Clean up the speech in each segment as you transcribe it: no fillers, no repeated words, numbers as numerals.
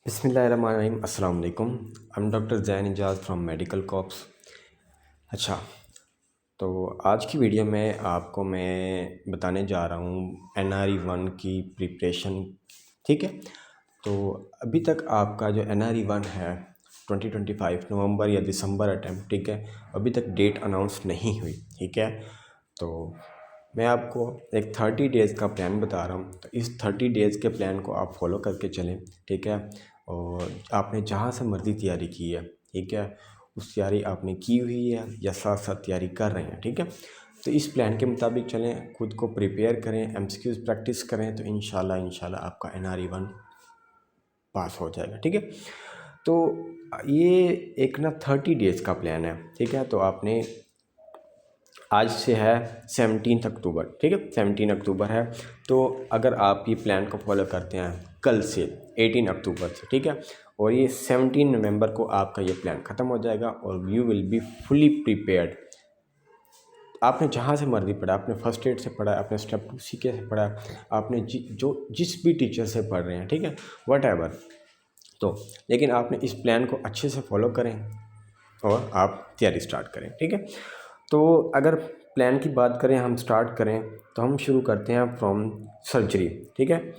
बिस्मिल्लाहिर्रहमानिर्रहीम अस्सलाम वालेकुम। I am doctor Zain Ijaz from medical cops. अच्छा, तो आज की वीडियो में आपको मैं बताने जा रहा हूँ NRE-1 की प्रिपरेशन। ठीक है, तो अभी तक आपका जो NRE-1 है 2025 नवंबर या दिसंबर अटैम्प्ट, ठीक है, अभी तक डेट अनाउंस नहीं हुई। ठीक है, तो मैं आपको एक 30 डेज़ का प्लान बता रहा हूँ। तो इस 30 डेज़ के प्लान को आप फॉलो करके चलें। ठीक है, और आपने जहाँ से मर्ज़ी तैयारी की है, ठीक है, उस तैयारी आपने की हुई है या साथ साथ तैयारी कर रहे हैं। ठीक है, तो इस प्लान के मुताबिक चलें, खुद को प्रिपेयर करें, MCQs प्रैक्टिस करें, तो इंशाल्लाह आपका NRE-1 पास हो जाएगा। ठीक है, तो ये एक ना 30 डेज़ का प्लान है। ठीक है, तो आपने आज से है 17 अक्टूबर, ठीक है, 17 अक्टूबर है। तो अगर आप ये प्लान को फॉलो करते हैं कल से 18 अक्टूबर से, ठीक है, और ये 17 नवंबर को आपका ये प्लान ख़त्म हो जाएगा और you will be fully prepared. आपने जहाँ से मर्ज़ी पढ़ा, आपने फर्स्ट एड से पढ़ा, आपने स्टेप 2 सीखे से पढ़ा, आपने जिस भी टीचर से पढ़ रहे हैं, ठीक है, वट एवर, तो लेकिन आपने इस प्लान को अच्छे से फॉलो करें और आप तैयारी स्टार्ट करें। ठीक है, तो अगर प्लान की बात करें, हम स्टार्ट करें, तो हम शुरू करते हैं फ्रॉम सर्जरी। ठीक है,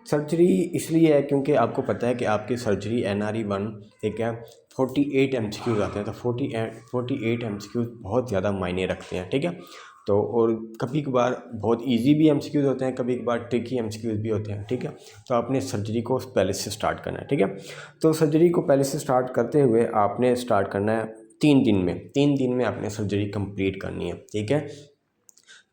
सर्जरी इसलिए है क्योंकि आपको पता है कि आपकी सर्जरी NRE-1, ठीक है, 48 MCQs आते हैं। तो 48 MCQs बहुत ज़्यादा मायने रखते हैं। ठीक है, तो और कभी कभार बहुत इजी भी MCQs होते हैं, कभी कभार ट्रिकी MCQs भी होते हैं। ठीक है, तो आपने सर्जरी को पहले से स्टार्ट करना है। ठीक है, तो सर्जरी को पहले से स्टार्ट करते हुए आपने स्टार्ट करना है 3 दिन में आपने सर्जरी कंप्लीट करनी है। ठीक है,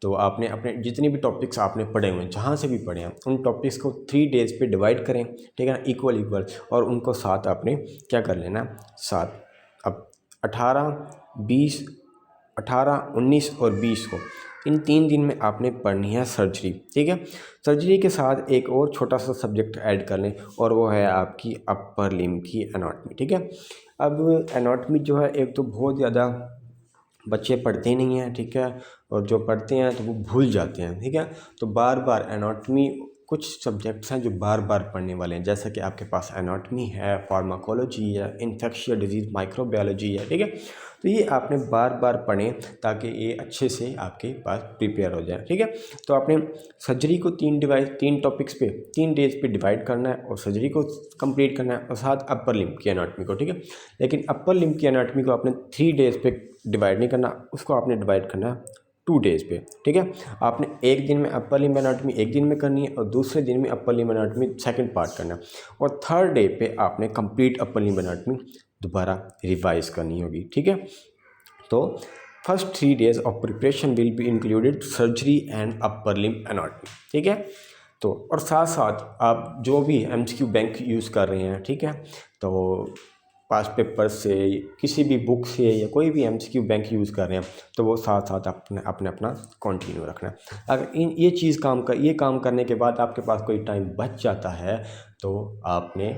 तो आपने अपने जितने भी टॉपिक्स आपने पढ़े हुए हैं, जहाँ से भी पढ़े हैं, उन टॉपिक्स को 3 डेज़ पे डिवाइड करें। ठीक है ना, इक्वल, और उनको साथ आपने क्या कर लेना, साथ अब 18, 19 और 20 को, इन 3 दिन में आपने पढ़नी है सर्जरी। ठीक है, सर्जरी के साथ एक और छोटा सा सब्जेक्ट ऐड कर लें और वो है आपकी अपर लिम्ब की एनाटॉमी। ठीक है, अब एनाटॉमी जो है, एक तो बहुत ज़्यादा बच्चे पढ़ते नहीं हैं। ठीक है, और जो पढ़ते हैं तो वो भूल जाते हैं। ठीक है, तो बार बार एनाटॉमी, कुछ सब्जेक्ट्स हैं जो बार बार पढ़ने वाले हैं, जैसे कि आपके पास एनाटॉमी है, फार्माकोलॉजी है, इन्फेक्शियस डिजीज़ माइक्रोबायोलॉजी है। ठीक है, तो ये आपने बार बार पढ़ें ताकि ये अच्छे से आपके पास प्रिपेयर हो जाए। ठीक है, तो आपने सर्जरी को 3 टॉपिक्स पे 3 डेज़ पे डिवाइड करना है और सर्जरी को कंप्लीट करना है और साथ अपर लिम्ब की एनाटॉमी को। ठीक है, लेकिन अपर लिम्ब की एनाटॉमी को आपने 3 डेज़ पे डिवाइड नहीं करना, उसको आपने डिवाइड करना है 2 डेज़ पे। ठीक है, आपने एक दिन में अपर लिम्ब एनाटॉमी एक दिन में करनी है और दूसरे दिन में upper limb anatomy second part करना है, और थर्ड डे पे आपने कंप्लीट अपर लिम्ब एनाटॉमी दोबारा रिवाइज करनी होगी। ठीक है, तो first 3 days of preparation will be included surgery and upper limb anatomy. ठीक है, तो और साथ साथ आप जो भी MCQ बैंक यूज़ कर रहे हैं, ठीक है, तो पास पेपर से, किसी भी बुक से, या कोई भी MCQ बैंक यूज़ कर रहे हैं, तो वो साथ साथ अपना कंटिन्यू रखना है। अगर ये काम करने के बाद आपके पास कोई टाइम बच जाता है, तो आपने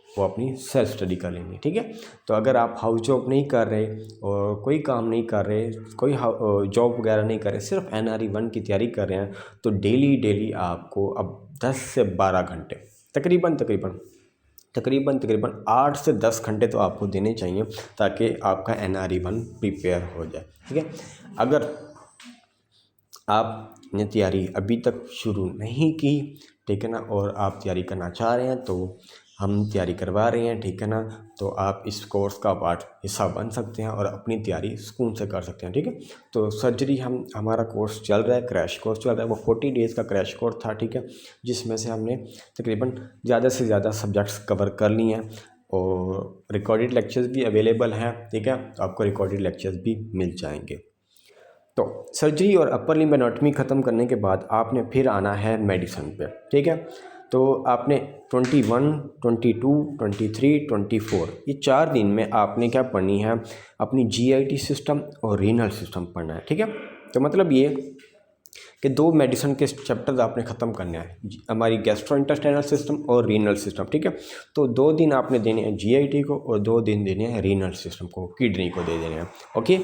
वो अपनी सेल्फ स्टडी कर लेंगे। ठीक है, तो अगर आप हाउस जॉब नहीं कर रहे और कोई काम नहीं कर रहे, कोई जॉब वगैरह नहीं कर रहे, सिर्फ NRE-1 की तैयारी कर रहे हैं, तो डेली आपको अब 10 से 12 घंटे तकरीबन 8 से 10 घंटे तो आपको देने चाहिए ताकि आपका NRE-1 प्रिपेयर हो जाए। ठीक है, अगर आपने तैयारी अभी तक शुरू नहीं की, ठीक है ना, और आप तैयारी करना चाह रहे हैं, तो हम तैयारी करवा रहे हैं। ठीक है ना, तो आप इस कोर्स का पार्ट हिस्सा बन सकते हैं और अपनी तैयारी सुकून से कर सकते हैं। ठीक है, तो सर्जरी हमारा कोर्स चल रहा है, क्रैश कोर्स चल रहा है, वो 40 डेज़ का क्रैश कोर्स था। ठीक है, जिसमें से हमने तकरीबन ज़्यादा से ज़्यादा सब्जेक्ट्स कवर कर लिए हैं और रिकॉर्डेड लेक्चर्स भी अवेलेबल हैं। ठीक है, तो आपको रिकॉर्डेड लेक्चर्स भी मिल जाएंगे। तो सर्जरी और अपर लिम्ब एनाटॉमी ख़त्म करने के बाद आपने फिर आना है मेडिसिन पे। ठीक है, तो आपने 21, 22, 23, 24 ये 4 दिन में आपने क्या पढ़नी है, अपनी GIT सिस्टम और रीनल सिस्टम पढ़ना है। ठीक है, तो मतलब ये कि 2 मेडिसिन के चैप्टर्स आपने ख़त्म करने हैं, हमारी गैस्ट्रोइंटेस्टाइनल सिस्टम और रीनल सिस्टम, ठीक है। तो 2 दिन आपने देने हैं जीआईटी को और 2 दिन देने हैं रीनल सिस्टम को, किडनी को दे देने हैं, ओके।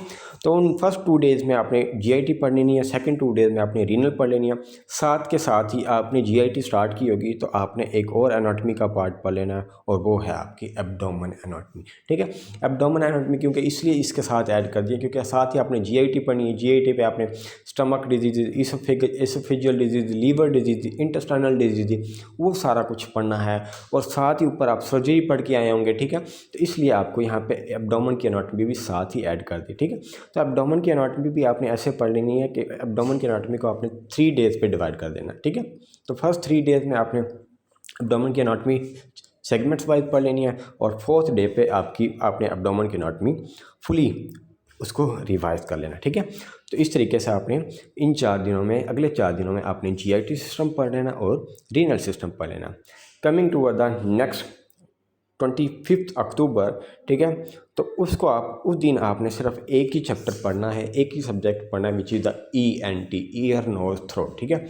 तो उन फर्स्ट 2 डेज़ में आपने जीआईटी पढ़ लेनी है, सेकंड 2 डेज़ में आपने रीनल पढ़ लेनी है। साथ के साथ ही आपने जीआईटी स्टार्ट की होगी तो आपने एक और एनाटॉमी का पार्ट पढ़ लेना है और वो है आपकी एब्डोमेन एनाटॉमी, ठीक है। एब्डोमेन एनाटॉमी क्योंकि इसलिए इसके साथ ऐड कर दिया क्योंकि साथ ही आपने जीआईटी पढ़नी है। जीआईटी पे आपने stomach disease, oesophageal disease, liver disease, intestinal disease, वो सारा कुछ पढ़ना है। और साथ ही ऊपर आप सर्जरी पढ़ के आए होंगे, ठीक है। तो इसलिए आपको यहाँ पे एब्डोमेन की एनाटॉमी भी साथ ही ऐड कर दी, ठीक है। तो एब्डोमेन की एनाटॉमी भी आपने ऐसे पढ़ लेनी है कि एब्डोमेन की एनाटॉमी को आपने 3 डेज़ पे डिवाइड कर देना, ठीक है। तो फर्स्ट 3 डेज़ में आपने एब्डोमेन की एनाटॉमी सेगमेंट्स वाइज पढ़ लेनी है और 4th डे पे आपने एब्डोमेन की एनाटॉमी फुली उसको रिवाइज कर लेना, ठीक है। तो इस तरीके से आपने इन 4 दिनों में, अगले 4 दिनों में आपने जीआईटी सिस्टम पढ़ लेना और रीनल सिस्टम पढ़ लेना। कमिंग टू द नेक्स्ट 25 अक्टूबर, ठीक है। तो उसको आप उस दिन आपने सिर्फ एक ही चैप्टर पढ़ना है, एक ही सब्जेक्ट पढ़ना है, which is the ENT, ear nose throat, ठीक है।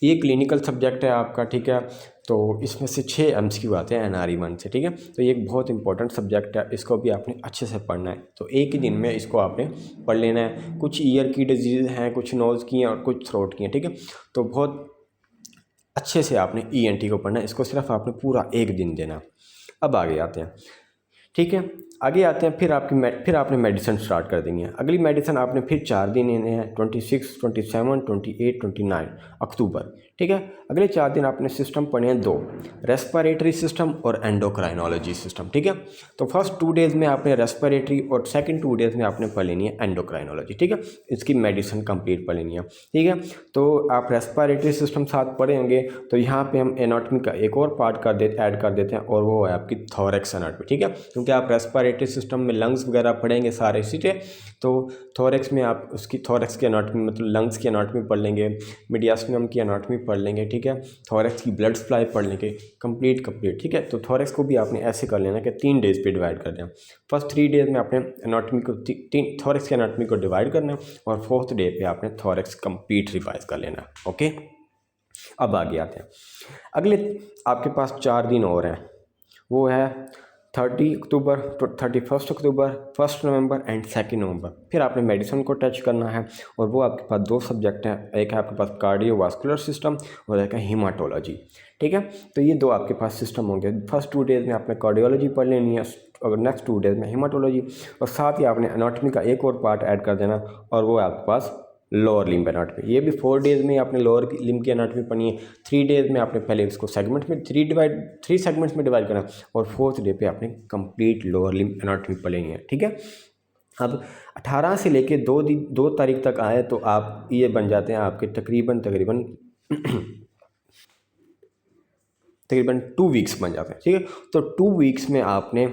ये क्लिनिकल सब्जेक्ट है आपका, ठीक है। तो इसमें से 6 MCQ आते हैं NRE1 से, ठीक है। तो ये एक बहुत इंपॉर्टेंट सब्जेक्ट है, इसको भी आपने अच्छे से पढ़ना है। तो एक ही दिन में इसको आपने पढ़ लेना है। कुछ ईयर की डिजीज़ हैं, कुछ नोज़ की हैं और कुछ थ्रोट की हैं, ठीक है। तो बहुत अच्छे से आपने ENT को पढ़ना है, इसको सिर्फ आपने पूरा एक दिन देना। अब आगे आते हैं, ठीक है। आगे आते हैं, फिर आपने मेडिसिन स्टार्ट कर देनी है। अगली मेडिसिन आपने फिर 4 दिन लेने हैं, 26, 27, 28, 29 अक्टूबर, ठीक है। अगले 4 दिन आपने सिस्टम पढ़े हैं 2, रेस्पिरेटरी सिस्टम और एंडोक्राइनोलॉजी सिस्टम, ठीक है। तो फर्स्ट 2 डेज़ में आपने रेस्पिरेटरी और सेकंड 2 डेज़ में आपने पढ़ लेनी है एंडोक्राइनोलॉजी, ठीक है। इसकी मेडिसिन कंप्लीट पढ़ लेनी है, ठीक है। तो आप रेस्पिरेटरी सिस्टम साथ पढ़े होंगे तो यहाँ पे हम एनाटॉमी का एक और पार्ट ऐड कर देते हैं और वो है आपकी थोरैक्स एनाटॉमी, ठीक है। क्योंकि आप रेस्पिरेटरी सिस्टम में लंग्स वगैरह पढ़ेंगे सारे इसी से, तो थोरैक्स में आप उसकी थोरैक्स की एनाटॉमी मतलब लंग्स की एनाटॉमी पढ़ लेंगे, मीडियास्टिनम की एनाटॉमी पढ़ लेंगे, ठीक है। थोरैक्स की ब्लड सप्लाई पढ़ लेंगे कंप्लीट, ठीक है। तो थोरैक्स को भी आपने ऐसे कर लेना कि 3 डेज़ पे डिवाइड कर दें। फर्स्ट 3 डेज़ में आपने एनाटॉमी को थोरैक्स की एनाटॉमी को डिवाइड करना है और 4th डे पे आपने थोरैक्स कंप्लीट रिवाइज कर लेना, ओके। अब आगे आते हैं, अगले आपके पास 4 दिन और हैं, वो है 30 अक्टूबर, 31 अक्टूबर, 1 नवंबर एंड 2 नवंबर। फिर आपने मेडिसिन को टच करना है और वो आपके पास 2 सब्जेक्ट हैं, एक है आपके पास कार्डियोवास्कुलर सिस्टम और एक है हीमाटोलॉजी, ठीक है। तो ये 2 आपके पास सिस्टम होंगे। फर्स्ट 2 डेज़ में आपने कार्डियोलॉजी पढ़ लेनी है और नेक्स्ट 2 डेज़ में हीमाटोलॉजी, और साथ ही आपने एनाटॉमी का एक और पार्ट ऐड कर देना और वो है आपके पास लोअर लिम्ब एनाटॉमी। ये भी 4 डेज़ में आपने लोअर लिम्ब की एनाटॉमी पढ़नी है। 3 डेज़ में आपने पहले इसको सेगमेंट में 3 सेगमेंट्स में डिवाइड करना और 4th डे पे आपने कंप्लीट लोअर लिम्ब एनाटॉमी पढ़नी है, ठीक है। अब 18 से लेके 2 तारीख तक आए तो आप ये बन जाते हैं आपके तकरीबन 2 वीक्स बन जाते हैं, ठीक है। तो 2 वीक्स में आपने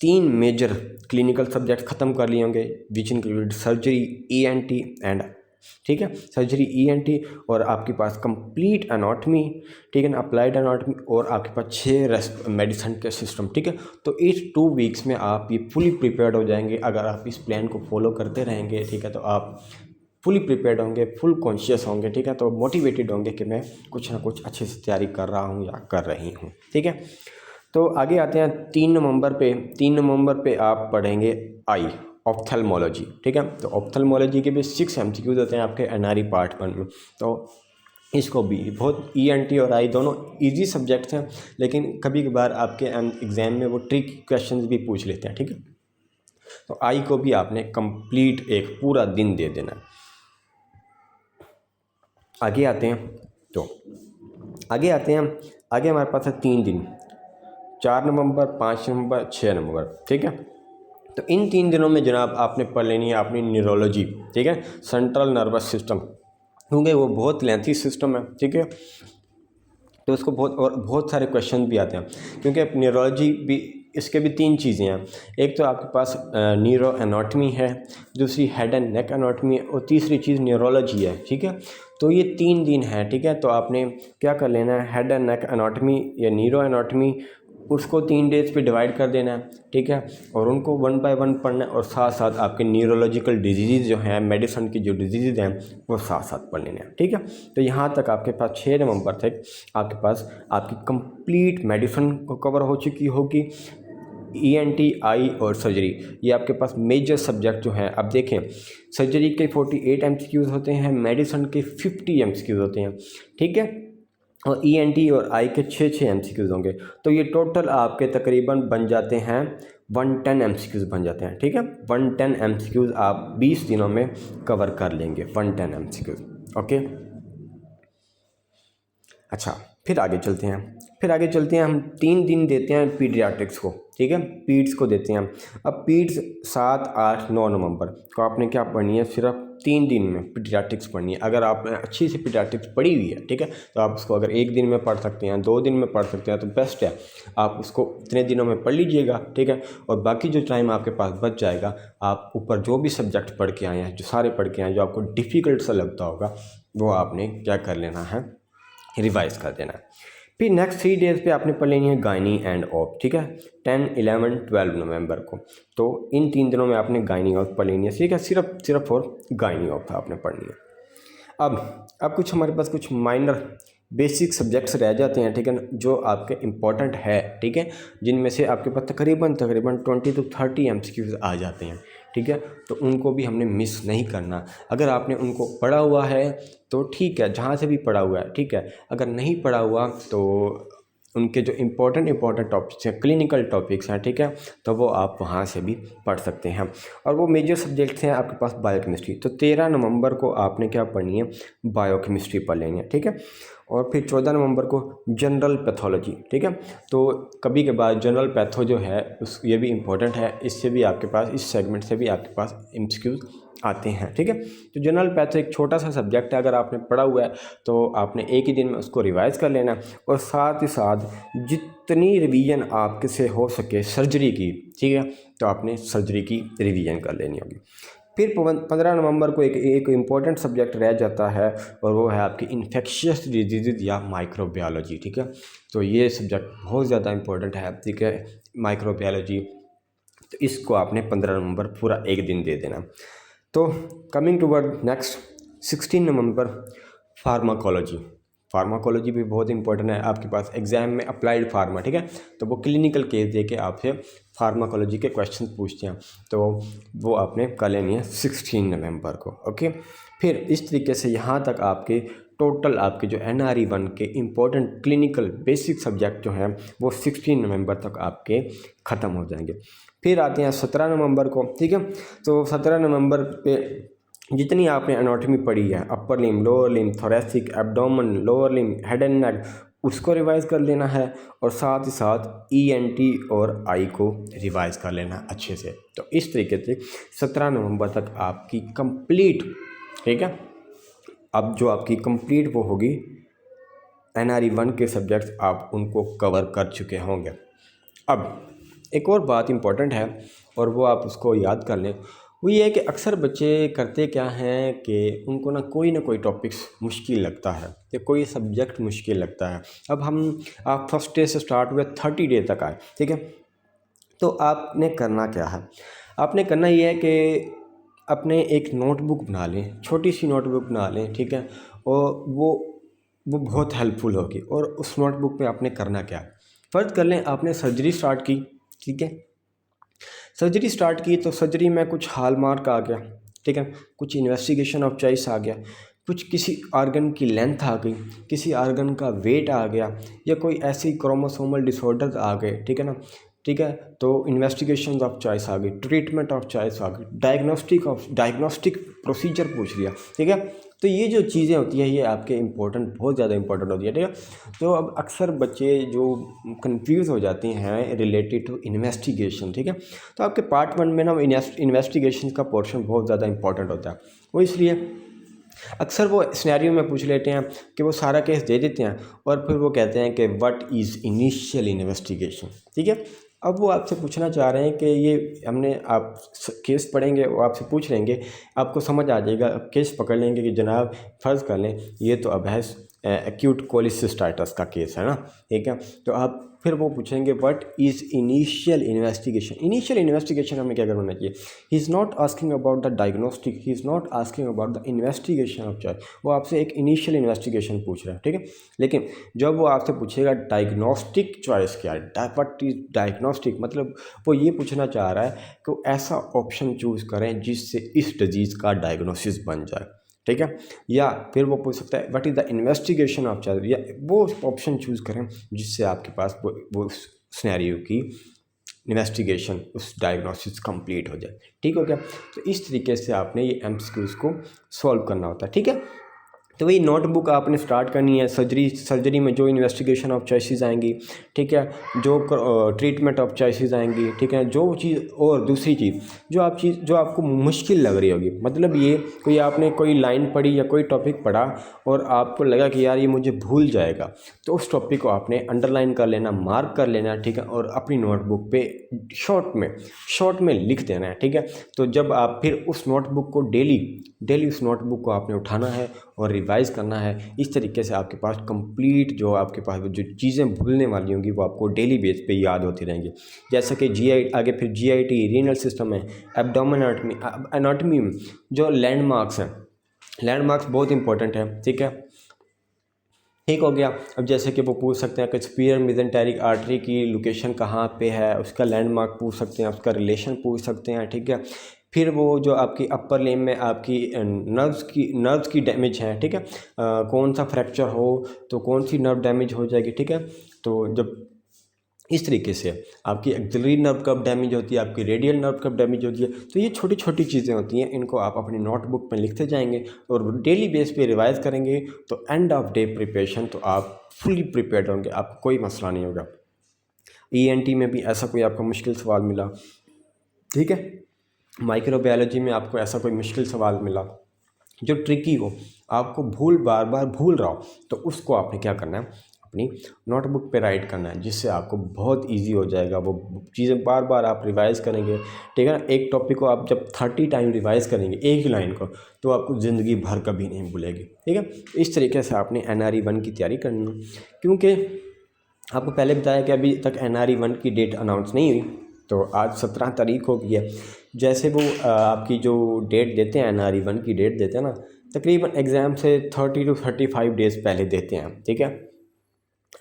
3 मेजर क्लिनिकल सब्जेक्ट ख़त्म कर लिए होंगे, which include surgery, ENT and, ठीक है, सर्जरी, ENT और आपके पास कंप्लीट एनाटॉमी, ठीक है ना, अप्लाइड एनाटॉमी और आपके पास 6 मेडिसिन के सिस्टम, ठीक है। तो इस 2 वीक्स में आप ये फुली प्रिपेयर्ड हो जाएंगे अगर आप इस प्लान को फॉलो करते रहेंगे, ठीक है। तो आप फुली प्रिपेयर्ड होंगे, फुल कॉन्शियस होंगे, ठीक है। तो मोटिवेटेड होंगे कि मैं कुछ ना कुछ अच्छे से तैयारी कर रहा हूँ या कर रही हूँ, ठीक है। तो आगे आते हैं 3 नवंबर पे आप पढ़ेंगे आई ऑप्थेल्मोलॉजी, ठीक है। तो ऑप्थेल्मोलॉजी के भी 6 MCQs होते हैं आपके NRE पार्ट 1 में। तो इसको भी बहुत ENT और आई दोनों इजी सब्जेक्ट्स हैं, लेकिन कभी कभार आपके एग्ज़ाम में वो ट्रिक क्वेश्चंस भी पूछ लेते हैं, ठीक है। तो आई को भी आपने कंप्लीट एक पूरा दिन दे देना है। आगे आते हैं, आगे हमारे पास है 3 दिन, 4 नवंबर, 5 नवंबर, 6 नवंबर, ठीक है। तो इन 3 दिनों में जनाब आपने पढ़ लेनी है अपनी न्यूरोलॉजी, ठीक है, सेंट्रल नर्वस सिस्टम, क्योंकि वो बहुत लेंथी सिस्टम है, ठीक है। तो उसको बहुत सारे क्वेश्चन भी आते हैं, क्योंकि न्यूरोलॉजी भी, इसके भी 3 चीज़ें हैं। एक तो आपके पास न्यूरो एनाटॉमी है, दूसरी हेड एंड नेक एनाटॉमी है और तीसरी चीज़ न्यूरोलॉजी है, ठीक है। तो ये 3 दिन है, ठीक है। तो आपने क्या कर लेना है, हेड एंड नेक एनाटॉमी या न्यूरो एनाटॉमी उसको 3 डेज़ पे डिवाइड कर देना है, ठीक है, और उनको 1 बाय 1 पढ़ना है, और साथ साथ आपके न्यूरोलॉजिकल डिजीज़ जो हैं, मेडिसिन की जो डिजीज़ हैं वो साथ साथ पढ़ लेने हैं, ठीक है। तो यहाँ तक आपके पास 6 नवंबर तक आपके पास आपकी कंप्लीट मेडिसिन को कवर हो चुकी होगी। ENT, आई और सर्जरी, ये आपके पास मेजर सब्जेक्ट जो हैं। अब देखें, सर्जरी के 48 MCQs होते हैं, मेडिसिन के 50 MCQs होते हैं, ठीक है, और ENT और आई के 6 MCQs होंगे। तो ये टोटल आपके तकरीबन बन जाते हैं 110 MCQs बन जाते हैं, ठीक है। 110 MCQs आप 20 दिनों में कवर कर लेंगे, 110 MCQs, ओके। अच्छा, फिर आगे चलते हैं हम 3 दिन देते हैं पीडियाट्रिक्स को, ठीक है, पीड्स को देते हैं। अब पीड्स 7, 8, 9 नवंबर को आपने क्या पढ़नी है, सिर्फ 3 दिन में पीडियाट्रिक्स पढ़नी है। अगर आपने अच्छी सी पीडियाट्रिक्स पढ़ी हुई है, ठीक है, तो आप उसको अगर 1 दिन में पढ़ सकते हैं, 2 दिन में पढ़ सकते हैं, तो बेस्ट है। आप उसको इतने दिनों में पढ़ लीजिएगा, ठीक है, और बाकी जो टाइम आपके पास बच जाएगा, आप ऊपर जो भी सब्जेक्ट पढ़ के आए हैं, जो सारे पढ़ के आए हैं, जो आपको डिफ़िकल्ट सा लगता होगा, वो आपने क्या कर लेना है, रिवाइज कर देना है। फिर नेक्स्ट 3 डेज़ पे आपने पढ़ लेनी है गायनी एंड ऑप, ठीक है, 10, 11, 12 नवंबर को। तो इन 3 दिनों में आपने गायनी ऑप पढ़ लेनी है, ठीक है, सिर्फ और गायनी ऑप आपने पढ़नी है। अब कुछ हमारे पास कुछ माइनर बेसिक सब्जेक्ट्स रह जाते हैं, ठीक है, जो आपके इम्पॉर्टेंट है, ठीक है, जिनमें से आपके पास तकरीबन 20 to 30 MCQs आ जाते हैं, ठीक है। तो उनको भी हमने मिस नहीं करना। अगर आपने उनको पढ़ा हुआ है तो ठीक है, जहाँ से भी पढ़ा हुआ है, ठीक है, अगर नहीं पढ़ा हुआ तो उनके जो इम्पोर्टेंट टॉपिक्स हैं, क्लिनिकल टॉपिक्स हैं, ठीक है, तो वो आप वहाँ से भी पढ़ सकते हैं। और वो मेजर सब्जेक्ट्स हैं आपके पास बायोकेमिस्ट्री। तो 13 नवंबर को आपने क्या पढ़नी है, बायोकेमिस्ट्री पढ़ लेनी है, ठीक है। और फिर 14 नवंबर को जनरल पैथोलॉजी, ठीक है। तो कभी के बाद जनरल पैथो जो है ये भी इम्पोर्टेंट है, इससे भी आपके पास, इस सेगमेंट से भी आपके पास MCQs आते हैं, ठीक है। तो जनरल पैथो एक छोटा सा सब्जेक्ट है, अगर आपने पढ़ा हुआ है तो आपने एक ही दिन में उसको रिवाइज़ कर लेना, और साथ ही साथ जितनी रिवीजन आपके से हो सके सर्जरी की, ठीक है, तो आपने सर्जरी की रिवीजन कर लेनी होगी। फिर 15 नवंबर को एक इम्पॉर्टेंट सब्जेक्ट रह जाता है, और वो है आपकी इन्फेक्शियस डिजीज़ या माइक्रोबायोलॉजी, ठीक है। तो ये सब्जेक्ट बहुत ज़्यादा इम्पोर्टेंट है, ठीक है, माइक्रोबायोलॉजी। तो इसको आपने 15 नवंबर पूरा एक दिन दे देना। तो कमिंग टूवर्ड नेक्स्ट 16 नवंबर फार्माकोलॉजी भी बहुत इंपॉर्टेंट है आपके पास एग्जाम में, अप्लाइड फार्मा, ठीक है। तो वो क्लिनिकल केस दे के आपसे फार्माकोलॉजी के क्वेश्चन पूछते हैं, तो वो आपने कर लेनी है 16 नवंबर को, ओके। फिर इस तरीके से यहाँ तक आपके टोटल आपके जो NRE 1 के इम्पोर्टेंट क्लिनिकल बेसिक सब्जेक्ट जो हैं वो 16 नवंबर तक आपके ख़त्म हो जाएंगे। फिर आते हैं 17 नवंबर को, ठीक है। तो 17 नवंबर पे जितनी आपने एनाटॉमी पढ़ी है, upper limb, lower limb, thoracic, abdomen, lower limb, head and neck, उसको रिवाइज़ कर लेना है, और साथ ही साथ ENT और आई को रिवाइज़ कर लेना है अच्छे से। तो इस तरीके से 17 नवंबर तक आपकी कंप्लीट, ठीक है, अब जो आपकी कंप्लीट वो होगी NRE 1 के सब्जेक्ट्स आप उनको कवर कर चुके होंगे। अब एक और बात इम्पॉर्टेंट है, और वो आप उसको याद कर लें, वो ये है कि अक्सर बच्चे करते क्या हैं कि उनको ना कोई टॉपिक्स मुश्किल लगता है या कोई सब्जेक्ट मुश्किल लगता है। अब आप फर्स्ट डे से स्टार्ट हुए 30 डे तक आए, ठीक है। तो आपने करना क्या है, आपने करना ये है कि अपने एक नोटबुक बना लें, छोटी सी नोटबुक बना लें, ठीक है, और वो बहुत हेल्पफुल होगी। और उस नोटबुक में आपने करना क्या है, फ़र्ज़ कर लें आपने सर्जरी स्टार्ट की, ठीक है, सर्जरी स्टार्ट की, तो सर्जरी में कुछ हॉलमार्क आ गया, ठीक है, कुछ इन्वेस्टिगेशन ऑफ चॉइस आ गया, कुछ किसी आर्गन की लेंथ आ गई, किसी आर्गन का वेट आ गया, या कोई ऐसी क्रोमोसोमल डिसऑर्डर्स आ गए, ठीक है ना, ठीक है। तो इन्वेस्टिगेशन ऑफ चॉइस आ गई, ट्रीटमेंट ऑफ चॉइस आ गई, डायग्नोस्टिक प्रोसीजर पूछ लिया, ठीक है। तो ये जो चीज़ें होती है ये आपके बहुत ज़्यादा इंपॉर्टेंट होती है, ठीक है। तो अब अक्सर बच्चे जो कंफ्यूज हो जाते हैं रिलेटेड टू इन्वेस्टिगेशन, ठीक है, तो आपके पार्ट 1 में ना इन्वेस्टिगेशन का पोर्शन बहुत ज़्यादा इंपॉर्टेंट होता है। वो इसलिए अक्सर वो सिनेरियो में पूछ लेते हैं कि वो सारा केस दे देते हैं, और फिर वो कहते हैं कि व्हाट इज़ इनिशियल इन्वेस्टिगेशन, ठीक है। अब वो आपसे पूछना चाह रहे हैं कि ये आप केस पढ़ेंगे, वो आपसे पूछ लेंगे, आपको समझ आ जाएगा, केस पकड़ लेंगे कि जनाब फ़र्ज़ कर लें ये तो अब है एक्यूट कोलिसिस्टाइटिस का केस है ना, ठीक है। तो आप फिर वो पूछेंगे what is initial investigation. Initial investigation हमें क्या करना चाहिए, he is not asking about the diagnostic, he is not asking about the investigation of choice, वो आपसे एक इनिशियल इन्वेस्टिगेशन पूछ रहा है, ठीक है। लेकिन जब वो आपसे पूछेगा डायग्नोस्टिक चॉइस क्या है, व्हाट इज डायग्नोस्टिक, मतलब वो ये पूछना चाह रहा है कि ऐसा ऑप्शन चूज़ करें जिससे इस डिजीज़ का डायग्नोसिस बन जाए, ठीक है। या फिर वो पूछ सकता है what is the investigation of child, या वो ऑप्शन चूज़ करें जिससे आपके पास वो सिनेरियो की इन्वेस्टिगेशन, उस डायग्नोसिस कंप्लीट हो जाए, ठीक हो गया। तो इस तरीके से आपने ये एमसीक्यूज़ को सॉल्व करना होता है, ठीक है। तो वही नोटबुक आपने स्टार्ट करनी है। सर्जरी में जो इन्वेस्टिगेशन ऑफ चॉइसेस आएंगी, ठीक है, जो ट्रीटमेंट ऑफ चॉइसेस आएंगी, ठीक है, जो चीज़ और दूसरी चीज़ जो आपको मुश्किल लग रही होगी, मतलब ये कोई आपने कोई लाइन पढ़ी या कोई टॉपिक पढ़ा और आपको लगा कि यार ये मुझे भूल जाएगा, तो उस टॉपिक को आपने अंडरलाइन कर लेना, मार्क कर लेना, ठीक है, और अपनी नोटबुक पे शॉर्ट में लिख देना है, ठीक है। तो जब आप फिर उस नोटबुक को डेली उस नोटबुक को आपने उठाना है और रिवाइज करना है। इस तरीके से आपके पास कंप्लीट जो आपके पास जो चीज़ें भूलने वाली होंगी वो आपको डेली बेस पे याद होती रहेंगी। जैसे कि आगे फिर जीआईटी, रीनल सिस्टम है, एब्डोमिन एनाटॉमी में जो लैंडमार्क्स हैं, लैंडमार्क्स बहुत इंपॉर्टेंट है, ठीक है, ठीक हो गया। अब जैसे कि वो पूछ सकते हैं कि सुपीरियर मेसेंटेरिक आर्टरी की लोकेशन कहाँ पे है, उसका लैंडमार्क पूछ सकते हैं, उसका रिलेशन पूछ सकते हैं, ठीक है। फिर वो जो आपकी अपर लिम्ब में आपकी नर्व्स की डैमेज है, ठीक है, कौन सा फ्रैक्चर हो तो कौन सी नर्व डैमेज हो जाएगी, ठीक है। तो जब इस तरीके से आपकी एक्सिलरी नर्व कब डैमेज होती है, आपकी रेडियल नर्व कब डैमेज होती है, तो ये छोटी छोटी चीज़ें होती हैं, इनको आप अपनी नोटबुक में लिखते जाएंगे और डेली बेस पे रिवाइज करेंगे, तो एंड ऑफ डे प्रिपरेशन तो आप फुली प्रिपेयर्ड होंगे, आपको कोई मसला नहीं होगा। ईएनटी में भी ऐसा कोई आपको मुश्किल सवाल मिला, ठीक है, माइक्रोबायोलॉजी में आपको ऐसा कोई मुश्किल सवाल मिला जो ट्रिकी हो, आपको बार बार भूल रहा हो, तो उसको आपने क्या करना है, अपनी नोटबुक पे राइट करना है, जिससे आपको बहुत इजी हो जाएगा। वो चीज़ें बार बार आप रिवाइज करेंगे, ठीक है ना। एक टॉपिक को आप जब 30 टाइम रिवाइज करेंगे एक ही लाइन को, तो आपको ज़िंदगी भर कभी नहीं भूलेगी, ठीक है। इस तरीके से आपने NRE 1 की तैयारी करनी है, क्योंकि आपको पहले बताया कि अभी तक NRE 1 की डेट अनाउंस नहीं हुई, तो आज 17 तारीख हो गई है। जैसे वो आपकी जो डेट देते हैं, NRE 1 की डेट देते हैं ना, तकरीबन एग्ज़ाम से 30 to 35 डेज़ पहले देते हैं, ठीक है।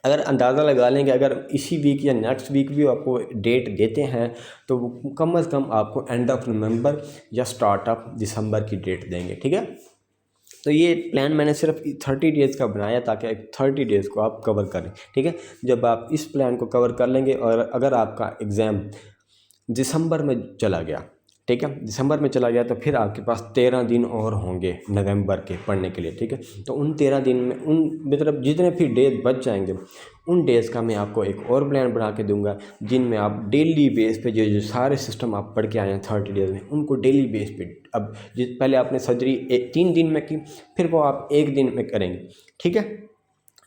अगर अंदाज़ा लगा लें कि अगर इसी वीक या नेक्स्ट वीक भी आपको डेट देते हैं, तो वो कम से कम आपको एंड ऑफ नवंबर या स्टार्ट ऑफ दिसंबर की डेट देंगे, ठीक है। तो ये प्लान मैंने सिर्फ 30 डेज़ का बनाया ताकि 30 डेज़ को आप कवर करें, ठीक है। जब आप इस प्लान को कवर कर लेंगे और अगर आपका एग्ज़ाम दिसंबर में चला गया, ठीक है, दिसंबर में चला गया, तो फिर आपके पास 13 दिन और होंगे नवंबर के पढ़ने के लिए, ठीक है। तो उन 13 दिन में मतलब जितने फिर डेज बच जाएंगे, उन डेज़ का मैं आपको एक और प्लान बना के दूंगा, जिनमें आप डेली बेस पे जो सारे सिस्टम आप पढ़ के आए हैं 30 डेज़ में, उनको डेली बेस पे अब पहले आपने सर्जरी 3 दिन में की, फिर वो आप 1 दिन में करेंगे, ठीक है,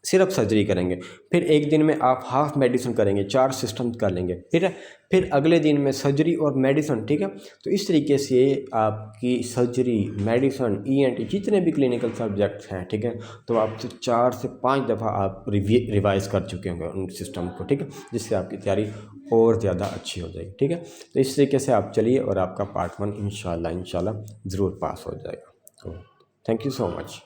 सिर्फ सर्जरी करेंगे। फिर 1 दिन में आप हाफ मेडिसिन करेंगे, 4 सिस्टम कर लेंगे, ठीक है। फिर अगले दिन में सर्जरी और मेडिसिन, ठीक है। तो इस तरीके से आपकी सर्जरी, मेडिसिन, ENT जितने भी क्लिनिकल सब्जेक्ट्स हैं, ठीक है, तो आप 4 से 5 दफ़ा आप रिवाइज कर चुके होंगे उन सिस्टम को, ठीक है, जिससे आपकी तैयारी और ज़्यादा अच्छी हो जाएगी, ठीक है। तो इस तरीके से आप चलिए और आपका पार्ट 1 इंशाल्लाह ज़रूर पास हो जाएगा। तो थैंक यू सो मच।